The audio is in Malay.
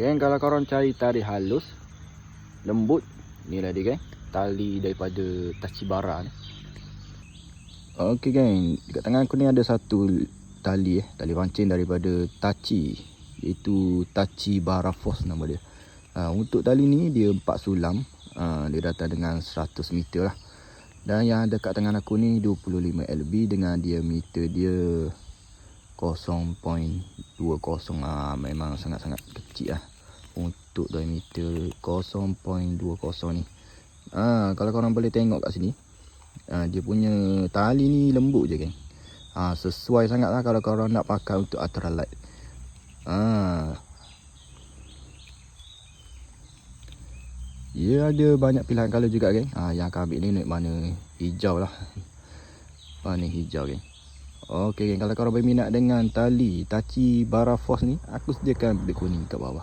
Geng, kalau korang cari tali halus, lembut, ni lah dia geng, tali daripada Tachibara ni. Okey geng, dekat tangan aku ni ada satu tali tali pancing daripada Tachi, iaitu Tachibara Force nama dia. Untuk tali ni dia 4 sulam, dia datang dengan 100 meter lah. Dan yang ada kat tangan aku ni 25 lb dengan diameter dia 0.20, memang sangat-sangat kecil lah untuk diameter 0.20 ni. Kalau korang boleh tengok kat sini, dia punya tali ni lembut je geng. Sesuai sangat lah kalau korang nak pakai untuk ultralight. Dia ada banyak pilihan color juga geng. Yang akan ambil ni mana hijau lah. Ni hijau geng. Okey geng, kalau korang berminat dengan tali Tachibara Force ni, aku sediakan beg kuning kat bawah.